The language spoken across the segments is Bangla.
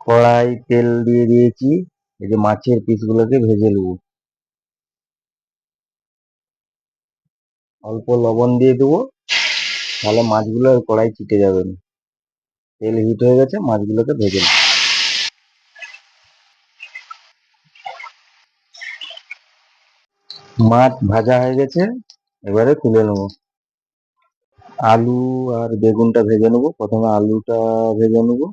কড়াই তেল দিয়ে দিয়েছি। এই যে মাছের পিসগুলোকে ভেজে নেবো। অল্প লবণ দিয়ে দেবো, তাহলে মাছগুলো আর কড়াই চিটে যাবে না। তেল হিট হয়ে গেছে, মাছগুলোকে ভেজে নেবো। মাছ ভাজা হয়ে গেছে, এবারে তুলে নেবো। আলু আর বেগুনটা ভেজে নেবো। প্রথমে আলুটা ভেজে নেবো।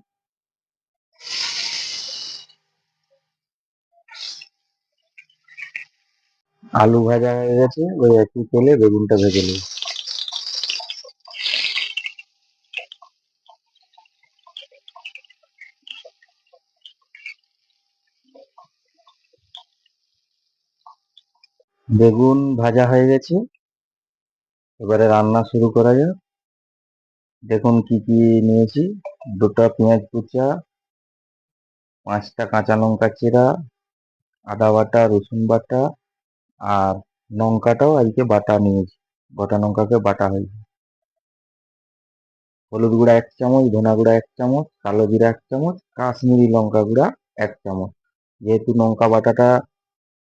আলু ভাজা হয়ে গেছে, ওই একই তেলে বেগুনটা ভেজে নেবো। বেগুন ভাজা হয়ে গেছে, এবারে রান্না শুরু করা যাক। দেখুন কি কি নিয়েছি। দুটো পেঁয়াজ কুচা, 5টা কাঁচা লঙ্কা চেরা, আদা বাটা, রসুন বাটা, আর লঙ্কাটাও আজকে বাটা নিয়েছি। গোটা লঙ্কাকে বাটা হয়েছে। হলুদ গুঁড়া 1 চামচ, ধনা গুঁড়া 1 চামচ, কালো জিরা 1 চামচ, কাশ্মীরি লঙ্কা গুঁড়া 1 চামচ। যেহেতু লঙ্কা বাটাটা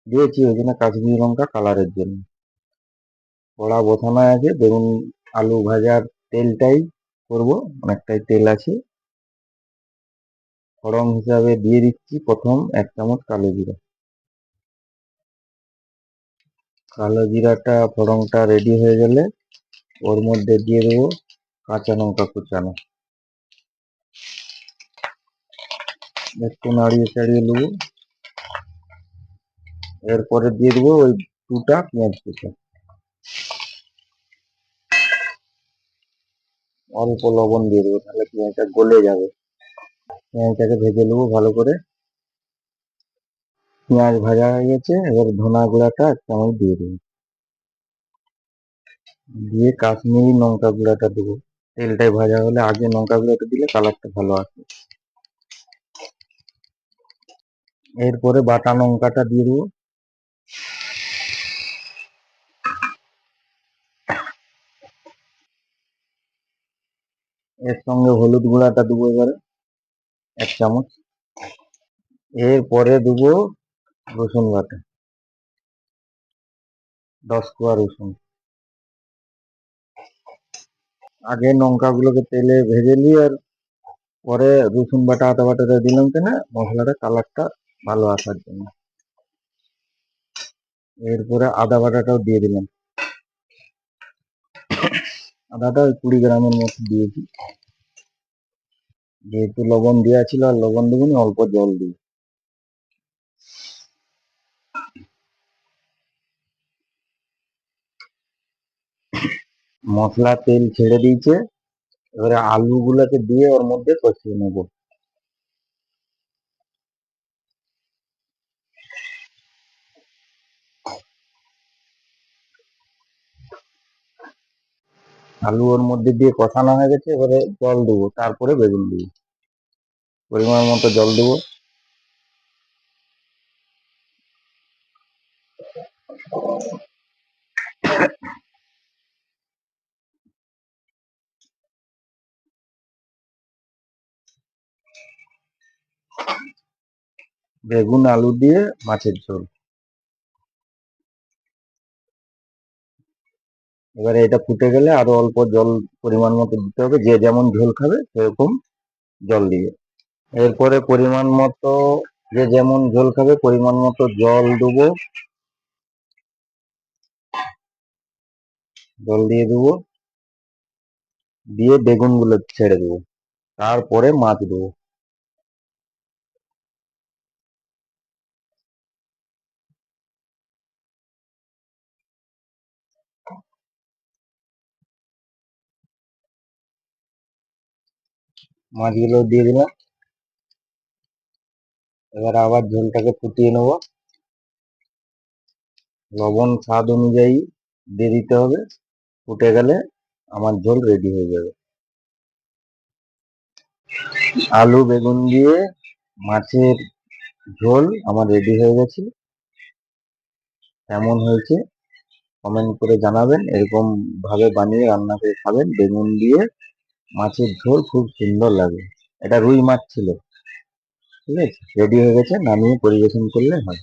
দিয়েছি ওই জন্য কাশ্মীরি লঙ্কা কালারের জন্য। কড়া বসানো আছে, দেখুন আলু ভাজার তেলটাই করব, অনেকটাই তেল আছে। ফোড়ন হিসাবে দিয়ে দিচ্ছি প্রথম 1 চামচ কালো জিরা। কালো জিরাটা ফোড়নটা রেডি হয়ে গেলে ওর মধ্যে দিয়ে দেবো কাঁচা লঙ্কা কুচানো। একটু নাড়িয়ে চাড়িয়ে নেবো। এরপরে দিয়ে দেবো ওই 2টা পেঁয়াজ কুচা। অল্প লবণ দিয়ে দেবো, তাহলে পেঁয়াজটা গলে যাবে। পেঁয়াজটাকে ভেজে নেবো ভালো করে। পেঁয়াজ ভাজা হয়ে গেছে, এবার ধনা গুঁড়াটা 1 চামচ দিয়ে দেবো। দিয়ে কাশ্মীরি লঙ্কা গুঁড়াটা দেবো। তেলটাই ভাজা হলে আগে লঙ্কা গুঁড়াটা দিলে কালারটা ভালো আসে। এরপরে বাটা লঙ্কাটা দিয়ে দেবো। এর সঙ্গে হলুদ গুঁড়াটা দেবো এবারে 1 চামচ। এরপরে দেবো রসুন বাটা, 10 কোয়া রসুন। আগে লঙ্কাগুলোকে তেলে ভেজে নিই, আর পরে রসুন বাটা আদা বাটাটা দিলাম কেন, মশলাটা কালারটা ভালো আসার জন্য। এরপরে আদা বাটাটাও দিয়ে দিলাম। আদাটা 20 গ্রামের মতো দিয়েছি। যেহেতু লবণ দেওয়া ছিল আর লবণ দেবো না, অল্প জল দিই। মশলা তেল ছেড়ে দিয়েছে, এবারে আলুগুলোকে দিয়ে ওর মধ্যে কষিয়ে নেব। আলু ওর মধ্যে দিয়ে কষানো হয়ে গেছে, এবারে জল দেবো, তারপরে বেগুন দেবো। পরিমাণ মতো জল দেবো। বেগুন আলু দিয়ে মাছের ঝোল। এবারে এটা ফুটে গেলে আরো অল্প জল পরিমাণ মতো দিতে হবে, যে যেমন ঝোল খাবে সেরকম জল দিবে। এরপরে পরিমাণ মতো, যে যেমন ঝোল খাবে পরিমাণ মতো জল দেবো। জল দিয়ে দেবো, দিয়ে বেগুন গুলো ছেড়ে দেবো, তারপরে মাছ দেবো। মাছগুলো দিয়ে দিলাম। এবার আবার ঝোলটাকে ফুটিয়ে নেবো। লবণ স্বাদ অনুযায়ী দিয়ে দিতে হবে। ফুটে গেলে আমার ঝোল রেডি হয়ে যাবে। আলু বেগুন দিয়ে মাছের ঝোল আমার রেডি হয়ে গেছে। কেমন হয়েছে কমেন্ট করে জানাবেন। এরকম ভাবে বানিয়ে রান্না করে খাবেন, বেগুন দিয়ে মাছের ঝোল খুব সুন্দর লাগে। এটা রুই মাছ ছিল। ঠিক আছে, রেডি হয়ে গেছে, নামিয়ে পরিবেশন করলে হয়।